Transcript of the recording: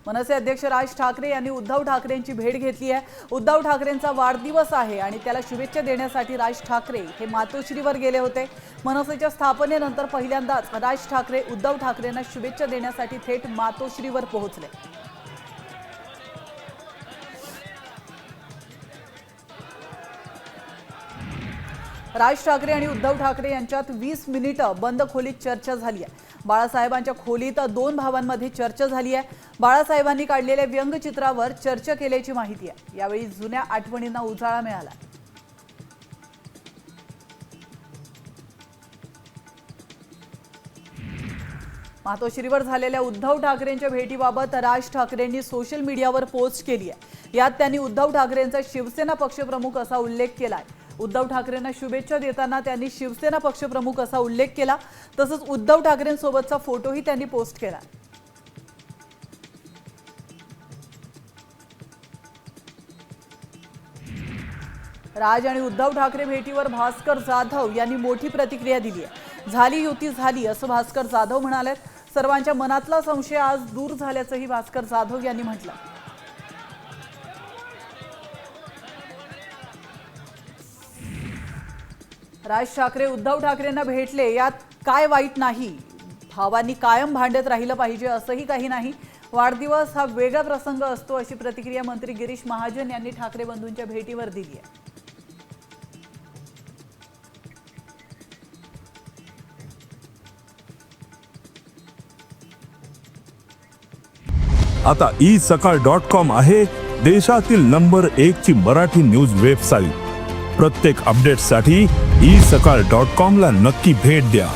मनसे अध्यक्ष राज ठाकरे यांनी उद्धव ठाकरेंची भेट घेतली आहे। उद्धव ठाकरेंचा वाढदिवस आहे आणि त्याला शुभेच्छा देण्यासाठी राज ठाकरे हे मातोश्रीवर गेले होते। मनसेच्या स्थापनेनंतर पहिल्यांदाच राज ठाकरे उद्धव ठाकरेंना शुभेच्छा देण्यासाठी थेट मातोश्रीवर पोहोचले। राज ठाकरे आणि उद्धव ठाकरे यांच्यात 20 मिनिटं बंद खोलीत चर्चा झाली आहे। बाळासाहेबांच्या खोलीत दोन भावांमध्ये चर्चा झाली आहे। बाळासाहेबांनी काढलेल्या व्यंगचित्रावर चर्चा केल्याची माहिती आहे। यावेळी जुन्या आठवणींना उजाळा मिळाला। मातोश्रीवर झालेल्या उद्धव ठाकरेंच्या भेटीबाबत राज ठाकरेंनी सोशल मीडियावर पोस्ट केली आहे। यात त्यांनी उद्धव ठाकरेंचा शिवसेना पक्षप्रमुख असा उल्लेख केला आहे। उद्धव ठाकरेंना शुभेच्छा देताना त्यांनी शिवसेना पक्षप्रमुख असा उल्लेख केला। तसंच उद्धव ठाकरेंसोबतचा फोटोही त्यांनी पोस्ट केला। राज आणि उद्धव ठाकरे भेटीवर भास्कर जाधव यांनी मोठी प्रतिक्रिया दिली आहे। झाली युती झाली असं भास्कर जाधव म्हणाले। सर्वांच्या मनातला संशय आज दूर झाल्याचंही भास्कर जाधव यांनी म्हटलं। राज ठाकरे उद्धव ठाकरेंना भेटले यात काय वाईट नाही। भावांनी कायम भांडत राहिलं पाहिजे असंही काही नाही। वाढदिवस हा वेगळा प्रसंग असतो अशी प्रतिक्रिया मंत्री गिरीश महाजन यांनी ठाकरे बंधूंच्या भेटीवर दिली आहे। आता isakal.com आहे देशातील नंबर 1 ची मराठी न्यूज वेबसाईट। प्रत्येक अपडेटसाठी isakal.com ला नक्की भेट द्या।